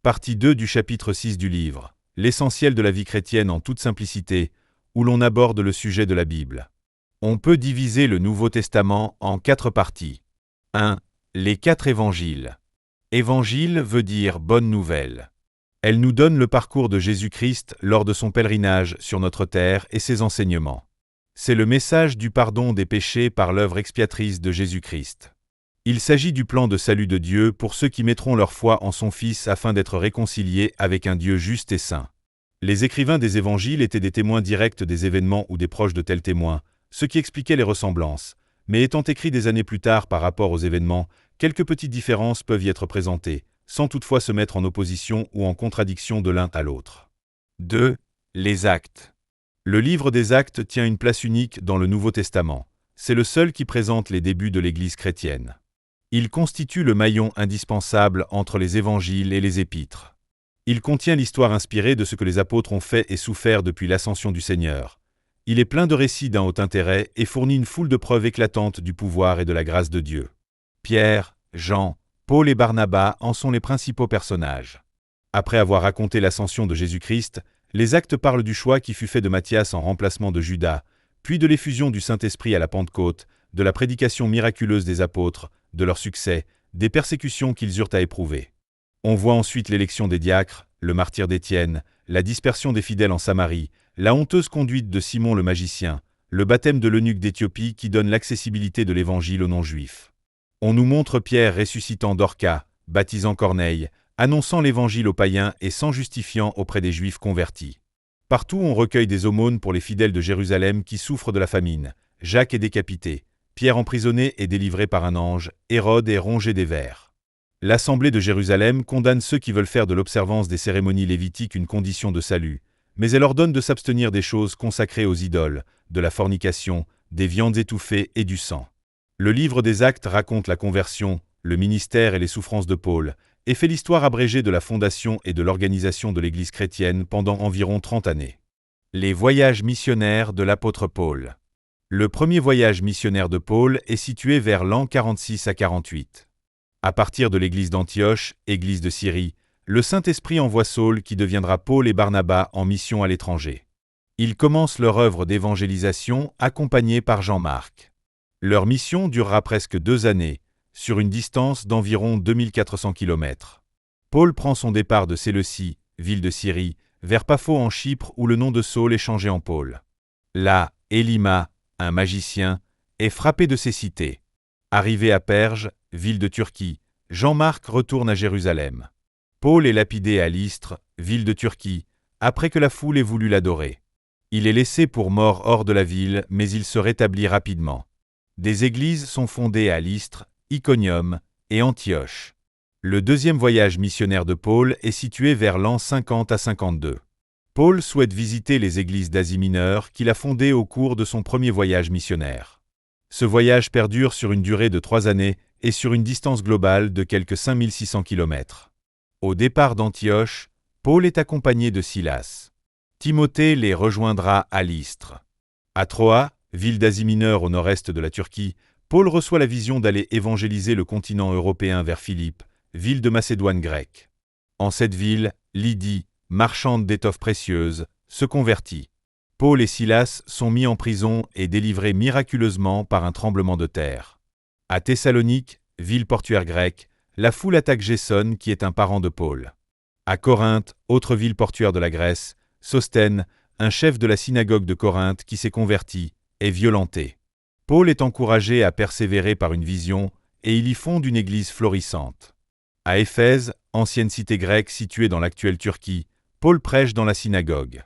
Partie 2 du chapitre 6 du livre, l'essentiel de la vie chrétienne en toute simplicité, où l'on aborde le sujet de la Bible. On peut diviser le Nouveau Testament en 4 parties. 1. Les 4 évangiles. Évangile veut dire bonne nouvelle. Elle nous donne le parcours de Jésus-Christ lors de son pèlerinage sur notre terre et ses enseignements. C'est le message du pardon des péchés par l'œuvre expiatrice de Jésus-Christ. Il s'agit du plan de salut de Dieu pour ceux qui mettront leur foi en son Fils afin d'être réconciliés avec un Dieu juste et saint. Les écrivains des évangiles étaient des témoins directs des événements ou des proches de tels témoins, ce qui expliquait les ressemblances. Mais étant écrits des années plus tard par rapport aux événements, quelques petites différences peuvent y être présentées, sans toutefois se mettre en opposition ou en contradiction de l'un à l'autre. 2. Les Actes. Le livre des Actes tient une place unique dans le Nouveau Testament. C'est le seul qui présente les débuts de l'Église chrétienne. Il constitue le maillon indispensable entre les évangiles et les épîtres. Il contient l'histoire inspirée de ce que les apôtres ont fait et souffert depuis l'ascension du Seigneur. Il est plein de récits d'un haut intérêt et fournit une foule de preuves éclatantes du pouvoir et de la grâce de Dieu. Pierre, Jean, Paul et Barnabas en sont les principaux personnages. Après avoir raconté l'ascension de Jésus-Christ, les Actes parlent du choix qui fut fait de Matthias en remplacement de Judas, puis de l'effusion du Saint-Esprit à la Pentecôte, de la prédication miraculeuse des apôtres, de leur succès, des persécutions qu'ils eurent à éprouver. On voit ensuite l'élection des diacres, le martyre d'Étienne, la dispersion des fidèles en Samarie, la honteuse conduite de Simon le magicien, le baptême de l'eunuque d'Éthiopie qui donne l'accessibilité de l'Évangile aux non-juifs. On nous montre Pierre ressuscitant Dorcas, baptisant Corneille, annonçant l'Évangile aux païens et s'en justifiant auprès des Juifs convertis. Partout on recueille des aumônes pour les fidèles de Jérusalem qui souffrent de la famine. Jacques est décapité, Pierre emprisonné et délivré par un ange, Hérode est rongé des vers. L'Assemblée de Jérusalem condamne ceux qui veulent faire de l'observance des cérémonies lévitiques une condition de salut, mais elle ordonne de s'abstenir des choses consacrées aux idoles, de la fornication, des viandes étouffées et du sang. Le livre des Actes raconte la conversion, le ministère et les souffrances de Paul, et fait l'histoire abrégée de la fondation et de l'organisation de l'Église chrétienne pendant environ 30 années. Les voyages missionnaires de l'apôtre Paul. Le premier voyage missionnaire de Paul est situé vers l'an 46 à 48. À partir de l'église d'Antioche, église de Syrie, le Saint-Esprit envoie Saul qui deviendra Paul et Barnabas en mission à l'étranger. Ils commencent leur œuvre d'évangélisation accompagnés par Jean-Marc. Leur mission durera presque 2 années, sur une distance d'environ 2400 km. Paul prend son départ de Séleucie, ville de Syrie, vers Paphos en Chypre où le nom de Saul est changé en Paul. Là, Élima, un magicien, est frappé de cécité. Arrivé à Perge, ville de Turquie, Jean-Marc retourne à Jérusalem. Paul est lapidé à Lystre, ville de Turquie, après que la foule ait voulu l'adorer. Il est laissé pour mort hors de la ville, mais il se rétablit rapidement. Des églises sont fondées à Lystre, Iconium et Antioche. Le deuxième voyage missionnaire de Paul est situé vers l'an 50 à 52. Paul souhaite visiter les églises d'Asie mineure qu'il a fondées au cours de son premier voyage missionnaire. Ce voyage perdure sur une durée de 3 années et sur une distance globale de quelques 5600 km. Au départ d'Antioche, Paul est accompagné de Silas. Timothée les rejoindra à Lystre. À Troa, ville d'Asie mineure au nord-est de la Turquie, Paul reçoit la vision d'aller évangéliser le continent européen vers Philippe, ville de Macédoine grecque. En cette ville, Lydie, marchande d'étoffes précieuses, se convertit. Paul et Silas sont mis en prison et délivrés miraculeusement par un tremblement de terre. À Thessalonique, ville portuaire grecque, la foule attaque Jason qui est un parent de Paul. À Corinthe, autre ville portuaire de la Grèce, Sosthène, un chef de la synagogue de Corinthe qui s'est converti, est violenté. Paul est encouragé à persévérer par une vision et il y fonde une église florissante. À Éphèse, ancienne cité grecque située dans l'actuelle Turquie, Paul prêche dans la synagogue.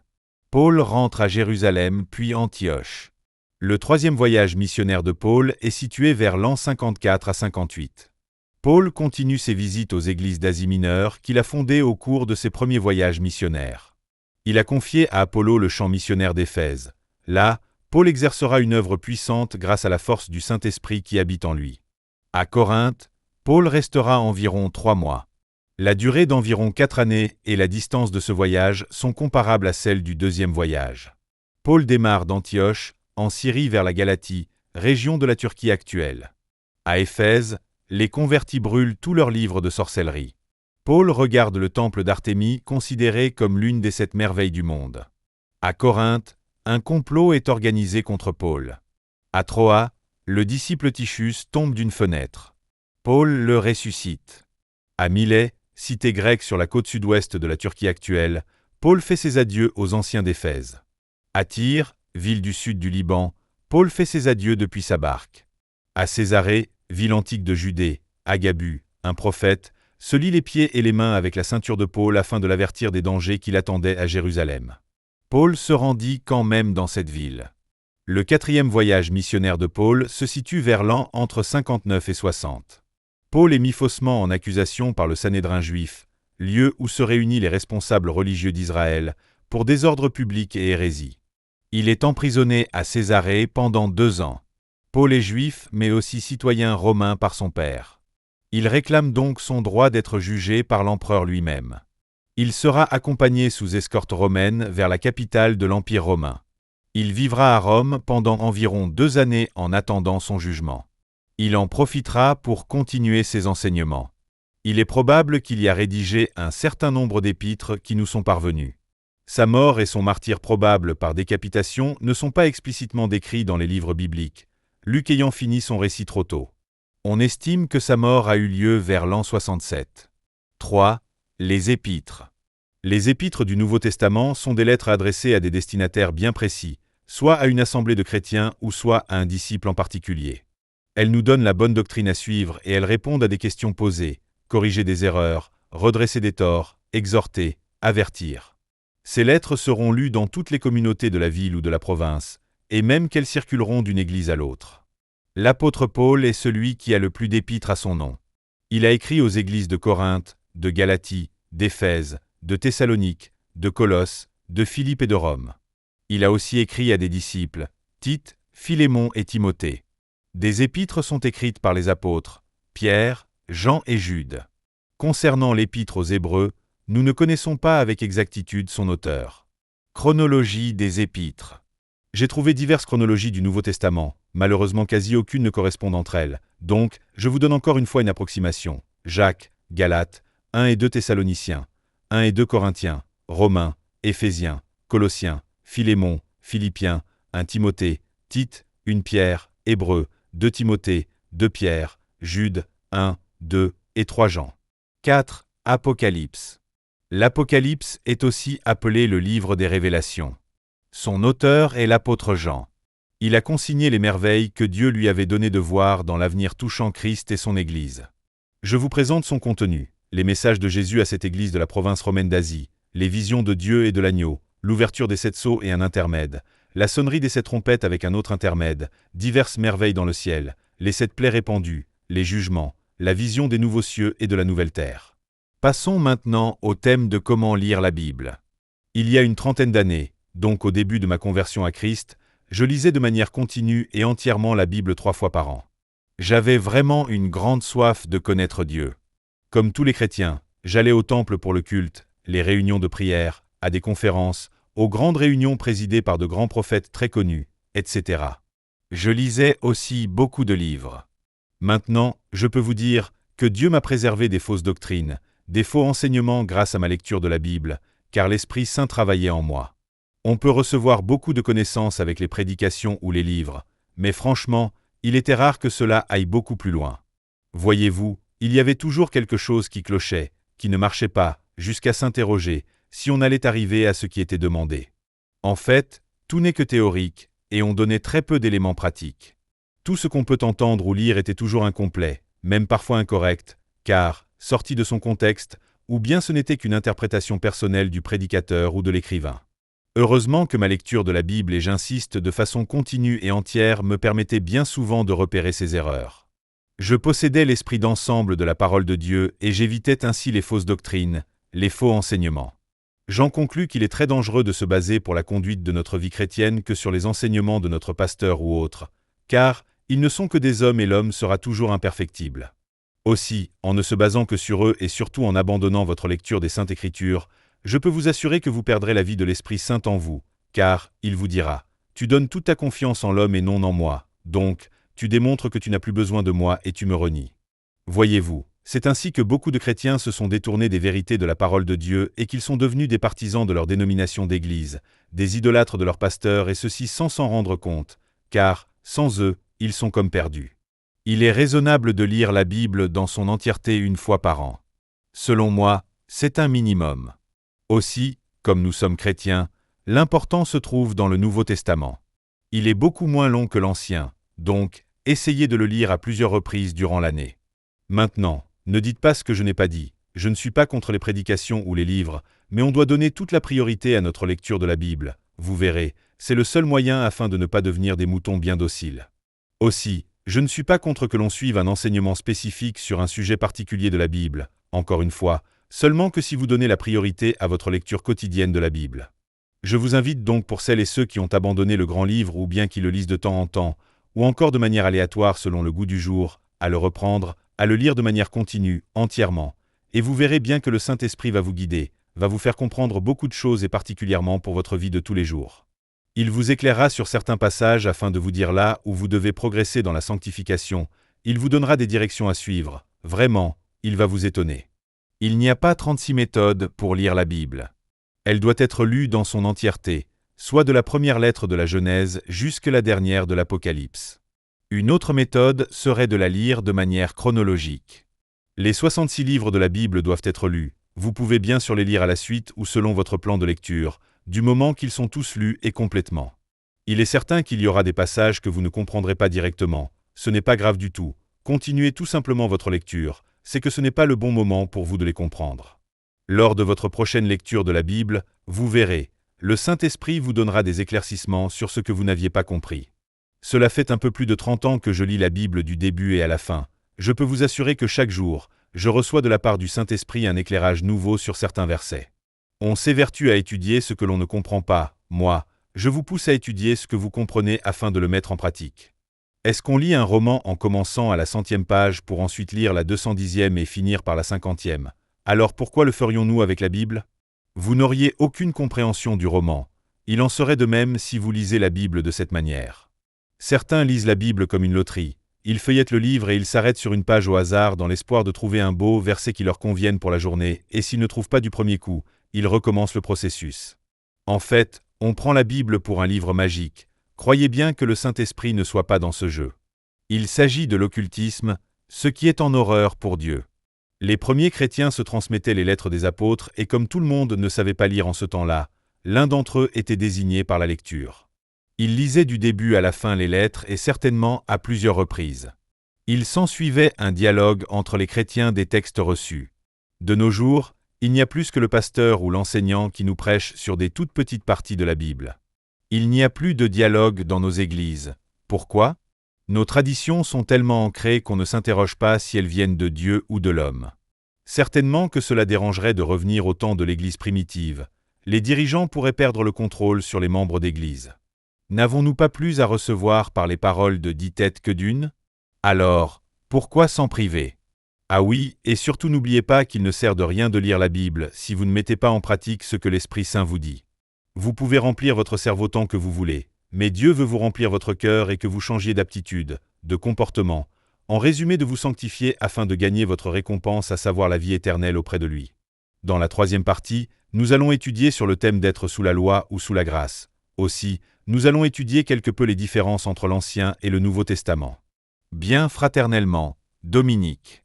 Paul rentre à Jérusalem puis Antioche. Le troisième voyage missionnaire de Paul est situé vers l'an 54 à 58. Paul continue ses visites aux églises d'Asie mineure qu'il a fondées au cours de ses premiers voyages missionnaires. Il a confié à Apollo le champ missionnaire d'Éphèse. Là, Paul exercera une œuvre puissante grâce à la force du Saint-Esprit qui habite en lui. À Corinthe, Paul restera environ 3 mois. La durée d'environ 4 années et la distance de ce voyage sont comparables à celles du deuxième voyage. Paul démarre d'Antioche, en Syrie vers la Galatie, région de la Turquie actuelle. À Éphèse, les convertis brûlent tous leurs livres de sorcellerie. Paul regarde le temple d'Artémis considéré comme l'une des 7 merveilles du monde. À Corinthe, un complot est organisé contre Paul. À Troas, le disciple Tychus tombe d'une fenêtre. Paul le ressuscite. À Milet, cité grecque sur la côte sud-ouest de la Turquie actuelle, Paul fait ses adieux aux anciens d'Éphèse. À Tyr, ville du sud du Liban, Paul fait ses adieux depuis sa barque. À Césarée, ville antique de Judée, Agabus, un prophète, se lie les pieds et les mains avec la ceinture de Paul afin de l'avertir des dangers qui l'attendaient à Jérusalem. Paul se rendit quand même dans cette ville. Le 4e voyage missionnaire de Paul se situe vers l'an entre 59 et 60. Paul est mis faussement en accusation par le Sanhédrin juif, lieu où se réunissent les responsables religieux d'Israël, pour désordre public et hérésie. Il est emprisonné à Césarée pendant 2 ans. Paul est juif, mais aussi citoyen romain par son père. Il réclame donc son droit d'être jugé par l'empereur lui-même. Il sera accompagné sous escorte romaine vers la capitale de l'Empire romain. Il vivra à Rome pendant environ 2 années en attendant son jugement. Il en profitera pour continuer ses enseignements. Il est probable qu'il y a rédigé un certain nombre d'épîtres qui nous sont parvenus. Sa mort et son martyre probable par décapitation ne sont pas explicitement décrits dans les livres bibliques, Luc ayant fini son récit trop tôt. On estime que sa mort a eu lieu vers l'an 67. 3. Les épîtres. Les épîtres du Nouveau Testament sont des lettres adressées à des destinataires bien précis, soit à une assemblée de chrétiens ou soit à un disciple en particulier. Elles nous donnent la bonne doctrine à suivre et elles répondent à des questions posées, corriger des erreurs, redresser des torts, exhorter, avertir. Ces lettres seront lues dans toutes les communautés de la ville ou de la province, et même qu'elles circuleront d'une église à l'autre. L'apôtre Paul est celui qui a le plus d'épîtres à son nom. Il a écrit aux églises de Corinthe, de Galatie, d'Éphèse, de Thessalonique, de Colosse, de Philippe et de Rome. Il a aussi écrit à des disciples, Tite, Philémon et Timothée. Des épîtres sont écrites par les apôtres, Pierre, Jean et Jude. Concernant l'épître aux Hébreux, nous ne connaissons pas avec exactitude son auteur. Chronologie des épîtres. J'ai trouvé diverses chronologies du Nouveau Testament, malheureusement quasi aucune ne correspond entre elles, donc je vous donne encore une fois une approximation. Jacques, Galates, 1 et 2 Thessaloniciens, 1 et 2 Corinthiens, Romains, Éphésiens, Colossiens, Philémon, Philippiens, 1 Timothée, Tite, 1 Pierre, Hébreux, 2 Timothée, 2 Pierre, Jude, 1, 2 et 3 Jean. 4. Apocalypse. L'Apocalypse est aussi appelé le livre des Révélations. Son auteur est l'apôtre Jean. Il a consigné les merveilles que Dieu lui avait donné de voir dans l'avenir touchant Christ et son Église. Je vous présente son contenu, les messages de Jésus à cette Église de la province romaine d'Asie, les visions de Dieu et de l'agneau, l'ouverture des 7 sceaux et un intermède, la sonnerie des 7 trompettes avec un autre intermède, diverses merveilles dans le ciel, les 7 plaies répandues, les jugements, la vision des nouveaux cieux et de la nouvelle terre. Passons maintenant au thème de comment lire la Bible. Il y a une trentaine d'années, donc au début de ma conversion à Christ, je lisais de manière continue et entièrement la Bible 3 fois par an. J'avais vraiment une grande soif de connaître Dieu. Comme tous les chrétiens, j'allais au temple pour le culte, les réunions de prière, à des conférences, aux grandes réunions présidées par de grands prophètes très connus, etc. Je lisais aussi beaucoup de livres. Maintenant, je peux vous dire que Dieu m'a préservé des fausses doctrines, des faux enseignements grâce à ma lecture de la Bible, car l'Esprit Saint travaillait en moi. On peut recevoir beaucoup de connaissances avec les prédications ou les livres, mais franchement, il était rare que cela aille beaucoup plus loin. Voyez-vous, il y avait toujours quelque chose qui clochait, qui ne marchait pas, jusqu'à s'interroger si on allait arriver à ce qui était demandé. En fait, tout n'est que théorique, et on donnait très peu d'éléments pratiques. Tout ce qu'on peut entendre ou lire était toujours incomplet, même parfois incorrect, car, sorti de son contexte, ou bien ce n'était qu'une interprétation personnelle du prédicateur ou de l'écrivain. Heureusement que ma lecture de la Bible et j'insiste de façon continue et entière me permettait bien souvent de repérer ces erreurs. Je possédais l'esprit d'ensemble de la parole de Dieu et j'évitais ainsi les fausses doctrines, les faux enseignements. J'en conclus qu'il est très dangereux de se baser pour la conduite de notre vie chrétienne que sur les enseignements de notre pasteur ou autre, car ils ne sont que des hommes et l'homme sera toujours imperfectible. Aussi, en ne se basant que sur eux et surtout en abandonnant votre lecture des Saintes Écritures, je peux vous assurer que vous perdrez la vie de l'Esprit Saint en vous, car il vous dira « Tu donnes toute ta confiance en l'homme et non en moi, donc tu démontres que tu n'as plus besoin de moi et tu me renies. » Voyez-vous, C'est ainsi que beaucoup de chrétiens se sont détournés des vérités de la parole de Dieu et qu'ils sont devenus des partisans de leur dénomination d'église, des idolâtres de leurs pasteurs et ceci sans s'en rendre compte, car, sans eux, ils sont comme perdus. Il est raisonnable de lire la Bible dans son entièreté une fois par an. Selon moi, c'est un minimum. Aussi, comme nous sommes chrétiens, l'important se trouve dans le Nouveau Testament. Il est beaucoup moins long que l'Ancien, donc, essayez de le lire à plusieurs reprises durant l'année. Maintenant, ne dites pas ce que je n'ai pas dit. Je ne suis pas contre les prédications ou les livres, mais on doit donner toute la priorité à notre lecture de la Bible. Vous verrez, c'est le seul moyen afin de ne pas devenir des moutons bien dociles. Aussi, je ne suis pas contre que l'on suive un enseignement spécifique sur un sujet particulier de la Bible, encore une fois, seulement que si vous donnez la priorité à votre lecture quotidienne de la Bible. Je vous invite donc pour celles et ceux qui ont abandonné le grand livre ou bien qui le lisent de temps en temps, ou encore de manière aléatoire selon le goût du jour, à le reprendre, à le lire de manière continue, entièrement, et vous verrez bien que le Saint-Esprit va vous guider, va vous faire comprendre beaucoup de choses et particulièrement pour votre vie de tous les jours. Il vous éclairera sur certains passages afin de vous dire là où vous devez progresser dans la sanctification, il vous donnera des directions à suivre, vraiment, il va vous étonner. Il n'y a pas 36 méthodes pour lire la Bible. Elle doit être lue dans son entièreté, soit de la première lettre de la Genèse jusqu'à la dernière de l'Apocalypse. Une autre méthode serait de la lire de manière chronologique. Les 66 livres de la Bible doivent être lus. Vous pouvez bien sûr les lire à la suite ou selon votre plan de lecture, du moment qu'ils sont tous lus et complètement. Il est certain qu'il y aura des passages que vous ne comprendrez pas directement. Ce n'est pas grave du tout. Continuez tout simplement votre lecture. C'est que ce n'est pas le bon moment pour vous de les comprendre. Lors de votre prochaine lecture de la Bible, vous verrez, le Saint-Esprit vous donnera des éclaircissements sur ce que vous n'aviez pas compris. Cela fait un peu plus de 30 ans que je lis la Bible du début et à la fin. Je peux vous assurer que chaque jour, je reçois de la part du Saint-Esprit un éclairage nouveau sur certains versets. On s'évertue à étudier ce que l'on ne comprend pas. Moi, je vous pousse à étudier ce que vous comprenez afin de le mettre en pratique. Est-ce qu'on lit un roman en commençant à la 100e page pour ensuite lire la 210e et finir par la 50e? Alors pourquoi le ferions-nous avec la Bible? Vous n'auriez aucune compréhension du roman. Il en serait de même si vous lisez la Bible de cette manière. Certains lisent la Bible comme une loterie. Ils feuillettent le livre et ils s'arrêtent sur une page au hasard dans l'espoir de trouver un beau verset qui leur convienne pour la journée, et s'ils ne trouvent pas du premier coup, ils recommencent le processus. En fait, on prend la Bible pour un livre magique. Croyez bien que le Saint-Esprit ne soit pas dans ce jeu. Il s'agit de l'occultisme, ce qui est en horreur pour Dieu. Les premiers chrétiens se transmettaient les lettres des apôtres et comme tout le monde ne savait pas lire en ce temps-là, l'un d'entre eux était désigné par la lecture. Il lisait du début à la fin les lettres et certainement à plusieurs reprises. Il s'ensuivait un dialogue entre les chrétiens des textes reçus. De nos jours, il n'y a plus que le pasteur ou l'enseignant qui nous prêche sur des toutes petites parties de la Bible. Il n'y a plus de dialogue dans nos églises. Pourquoi? Nos traditions sont tellement ancrées qu'on ne s'interroge pas si elles viennent de Dieu ou de l'homme. Certainement que cela dérangerait de revenir au temps de l'Église primitive. Les dirigeants pourraient perdre le contrôle sur les membres d'Église. N'avons-nous pas plus à recevoir par les paroles de 10 têtes que d'une? Alors, pourquoi s'en priver? Ah oui, et surtout n'oubliez pas qu'il ne sert de rien de lire la Bible si vous ne mettez pas en pratique ce que l'Esprit Saint vous dit. Vous pouvez remplir votre cerveau tant que vous voulez, mais Dieu veut vous remplir votre cœur et que vous changiez d'aptitude, de comportement, en résumé de vous sanctifier afin de gagner votre récompense, à savoir la vie éternelle auprès de lui. Dans la 3e partie, nous allons étudier sur le thème d'être sous la loi ou sous la grâce. Aussi, nous allons étudier quelque peu les différences entre l'Ancien et le Nouveau Testament. Bien fraternellement, Dominique.